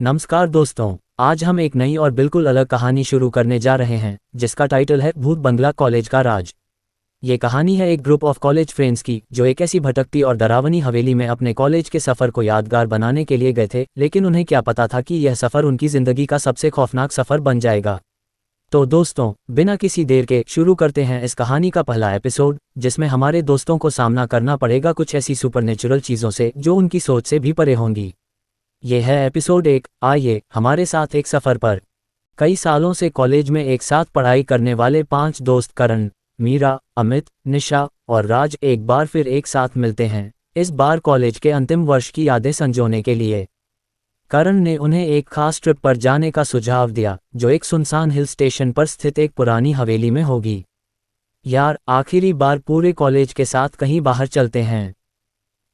नमस्कार दोस्तों, आज हम एक नई और बिल्कुल अलग कहानी शुरू करने जा रहे हैं जिसका टाइटल है भूत बंगला कॉलेज का राज। ये कहानी है एक ग्रुप ऑफ कॉलेज फ्रेंड्स की जो एक ऐसी भटकती और डरावनी हवेली में अपने कॉलेज के सफ़र को यादगार बनाने के लिए गए थे, लेकिन उन्हें क्या पता था कि यह सफ़र उनकी ज़िंदगी का सबसे खौफनाक सफ़र बन जाएगा। तो दोस्तों, बिना किसी देर के शुरू करते हैं इस कहानी का पहला एपिसोड, जिसमें हमारे दोस्तों को सामना करना पड़ेगा कुछ ऐसी सुपरनेचुरल चीज़ों से जो उनकी सोच से भी परे होंगी। ये है एपिसोड 1। आइए हमारे साथ एक सफ़र पर। कई सालों से कॉलेज में एक साथ पढ़ाई करने वाले 5 दोस्त करण, मीरा, अमित, निशा और राज एक बार फिर एक साथ मिलते हैं, इस बार कॉलेज के अंतिम वर्ष की यादें संजोने के लिए। करण ने उन्हें एक खास ट्रिप पर जाने का सुझाव दिया जो एक सुनसान हिल स्टेशन पर स्थित एक पुरानी हवेली में होगी। यार, आखिरी बार पूरे कॉलेज के साथ कहीं बाहर चलते हैं,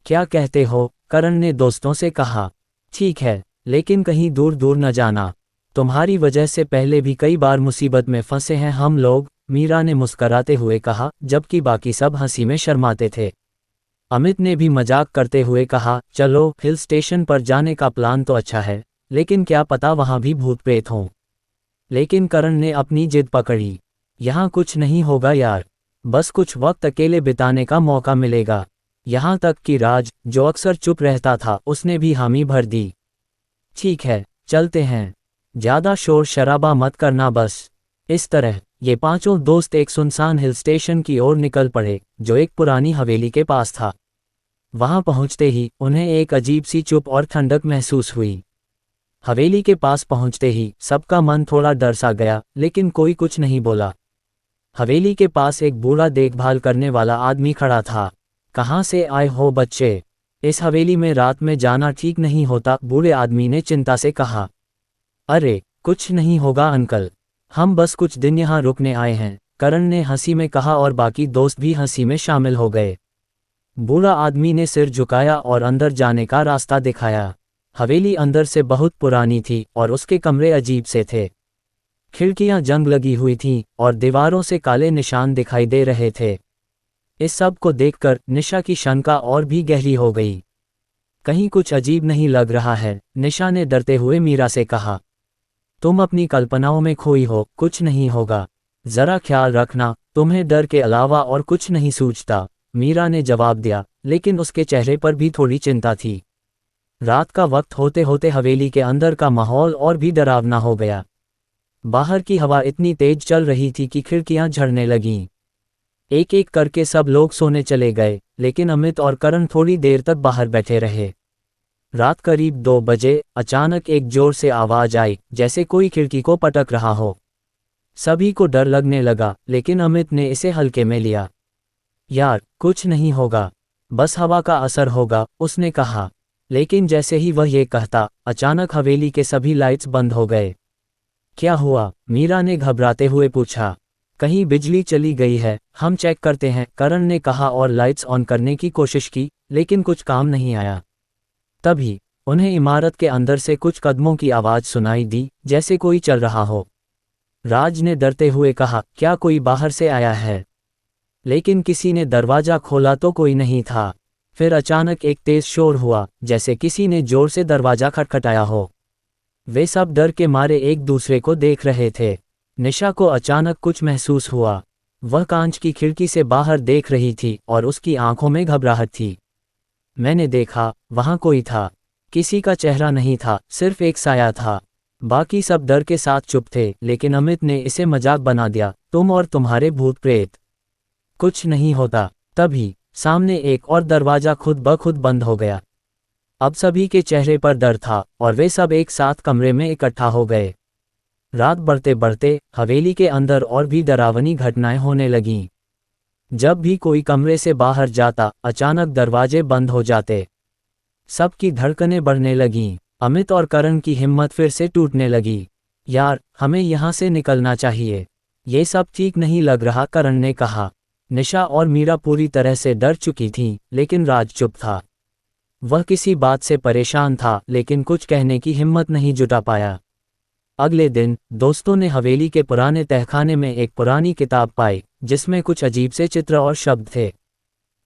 क्या कहते हो? करण ने दोस्तों से कहा। ठीक है, लेकिन कहीं दूर दूर न जाना, तुम्हारी वजह से पहले भी कई बार मुसीबत में फंसे हैं हम लोग, मीरा ने मुस्कराते हुए कहा, जबकि बाकी सब हंसी में शर्माते थे। अमित ने भी मजाक करते हुए कहा, चलो हिल स्टेशन पर जाने का प्लान तो अच्छा है, लेकिन क्या पता वहां भी भूत प्रेत हों। लेकिन करण ने अपनी जिद पकड़ी, यहाँ कुछ नहीं होगा यार, बस कुछ वक्त अकेले बिताने का मौका मिलेगा। यहाँ तक कि राज, जो अक्सर चुप रहता था, उसने भी हामी भर दी। ठीक है, चलते हैं, ज़्यादा शोर शराबा मत करना बस। इस तरह ये 5 दोस्त एक सुनसान हिल स्टेशन की ओर निकल पड़े जो एक पुरानी हवेली के पास था। वहां पहुंचते ही उन्हें एक अजीब सी चुप और ठंडक महसूस हुई। हवेली के पास पहुंचते ही सबका मन थोड़ा डर सा गया, लेकिन कोई कुछ नहीं बोला। हवेली के पास एक बूढ़ा देखभाल करने वाला आदमी खड़ा था। कहाँ से आए हो बच्चे? इस हवेली में रात में जाना ठीक नहीं होता, बूढ़े आदमी ने चिंता से कहा। अरे कुछ नहीं होगा अंकल, हम बस कुछ दिन यहाँ रुकने आए हैं, करण ने हंसी में कहा और बाकी दोस्त भी हंसी में शामिल हो गए। बूढ़ा आदमी ने सिर झुकाया और अंदर जाने का रास्ता दिखाया। हवेली अंदर से बहुत पुरानी थी और उसके कमरे अजीब से थे। खिड़कियां जंग लगी हुई थीं और दीवारों से काले निशान दिखाई दे रहे थे। इस सब को देखकर निशा की शंका और भी गहरी हो गई। कहीं कुछ अजीब नहीं लग रहा है? निशा ने डरते हुए मीरा से कहा। तुम अपनी कल्पनाओं में खोई हो, कुछ नहीं होगा, जरा ख्याल रखना, तुम्हें डर के अलावा और कुछ नहीं सूझता, मीरा ने जवाब दिया, लेकिन उसके चेहरे पर भी थोड़ी चिंता थी। रात का वक्त होते होते हवेली के अंदर का माहौल और भी डरावना हो गया। बाहर की हवा इतनी तेज चल रही थी कि खिड़कियां झड़ने लगीं। एक एक करके सब लोग सोने चले गए, लेकिन अमित और करण थोड़ी देर तक बाहर बैठे रहे। रात करीब 2 बजे अचानक एक जोर से आवाज आई, जैसे कोई खिड़की को पटक रहा हो। सभी को डर लगने लगा, लेकिन अमित ने इसे हल्के में लिया। यार, कुछ नहीं होगा, बस हवा का असर होगा, उसने कहा। लेकिन जैसे ही वह ये कहता, अचानक हवेली के सभी लाइट्स बंद हो गए। क्या हुआ? मीरा ने घबराते हुए पूछा। कहीं बिजली चली गई है, हम चेक करते हैं, करण ने कहा और लाइट्स ऑन करने की कोशिश की, लेकिन कुछ काम नहीं आया। तभी उन्हें इमारत के अंदर से कुछ कदमों की आवाज़ सुनाई दी, जैसे कोई चल रहा हो। राज ने डरते हुए कहा, क्या कोई बाहर से आया है? लेकिन किसी ने दरवाज़ा खोला तो कोई नहीं था। फिर अचानक एक तेज शोर हुआ, जैसे किसी ने जोर से दरवाज़ा खटखटाया हो। वे सब डर के मारे एक दूसरे को देख रहे थे। निशा को अचानक कुछ महसूस हुआ। वह कांच की खिड़की से बाहर देख रही थी और उसकी आंखों में घबराहट थी। मैंने देखा, वहां कोई था। किसी का चेहरा नहीं था, सिर्फ एक साया था। बाकी सब डर के साथ चुप थे, लेकिन अमित ने इसे मजाक बना दिया, तुम और तुम्हारे भूत प्रेत, कुछ नहीं होता। तभी सामने एक और दरवाजा खुद ब खुद बंद हो गया। अब सभी के चेहरे पर डर था और वे सब एक साथ कमरे में इकट्ठा हो गए। रात बढ़ते बढ़ते हवेली के अंदर और भी डरावनी घटनाएं होने लगीं। जब भी कोई कमरे से बाहर जाता, अचानक दरवाजे बंद हो जाते। सबकी धड़कनें बढ़ने लगीं। अमित और करण की हिम्मत फिर से टूटने लगी। यार, हमें यहाँ से निकलना चाहिए, ये सब ठीक नहीं लग रहा, करण ने कहा। निशा और मीरा पूरी तरह से डर चुकी थीं, लेकिन राज चुप था। वह किसी बात से परेशान था, लेकिन कुछ कहने की हिम्मत नहीं जुटा पाया। अगले दिन दोस्तों ने हवेली के पुराने तहखाने में एक पुरानी किताब पाई, जिसमें कुछ अजीब से चित्र और शब्द थे।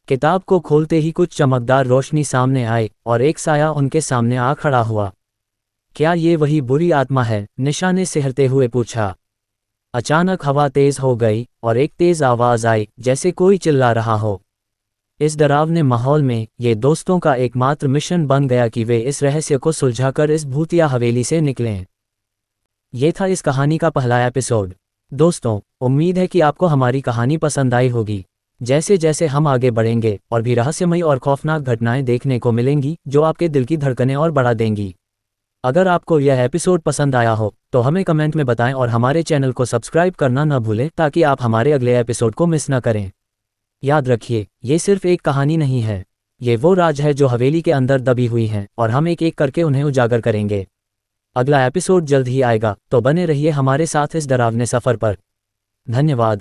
किताब को खोलते ही कुछ चमकदार रोशनी सामने आई और एक साया उनके सामने आ खड़ा हुआ। क्या ये वही बुरी आत्मा है? निशा ने सिहरते हुए पूछा। अचानक हवा तेज हो गई और एक तेज आवाज आई, जैसे कोई चिल्ला रहा हो। इस डरावने माहौल में ये दोस्तों का एकमात्र मिशन बन गया कि वे इस रहस्य को सुलझाकर इस भूतिया हवेली से निकलें। ये था इस कहानी का पहला एपिसोड। दोस्तों, उम्मीद है कि आपको हमारी कहानी पसंद आई होगी। जैसे जैसे हम आगे बढ़ेंगे और भी रहस्यमयी और खौफनाक घटनाएं देखने को मिलेंगी जो आपके दिल की धड़कनें और बढ़ा देंगी। अगर आपको यह एपिसोड पसंद आया हो तो हमें कमेंट में बताएं और हमारे चैनल को सब्सक्राइब करना न भूलें ताकि आप हमारे अगले एपिसोड को मिस न करें। याद रखिए, ये सिर्फ एक कहानी नहीं है। ये वो राज है जो हवेली के अंदर दबी हुई हैं और हम एक एक करके उन्हें उजागर करेंगे। अगला एपिसोड जल्द ही आएगा, तो बने रहिए हमारे साथ इस डरावने सफ़र पर। धन्यवाद।